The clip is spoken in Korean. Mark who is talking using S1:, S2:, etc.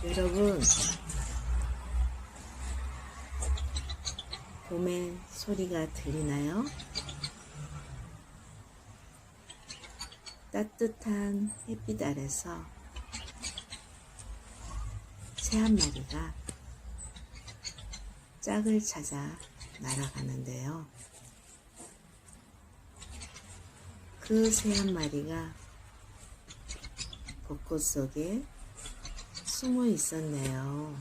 S1: 여러분, 봄의 소리가 들리나요? 따뜻한 햇빛 아래서 새 한 마리가 짝을 찾아 날아가는데요. 그 새 한 마리가 벚꽃 속에 숨어 있었네요.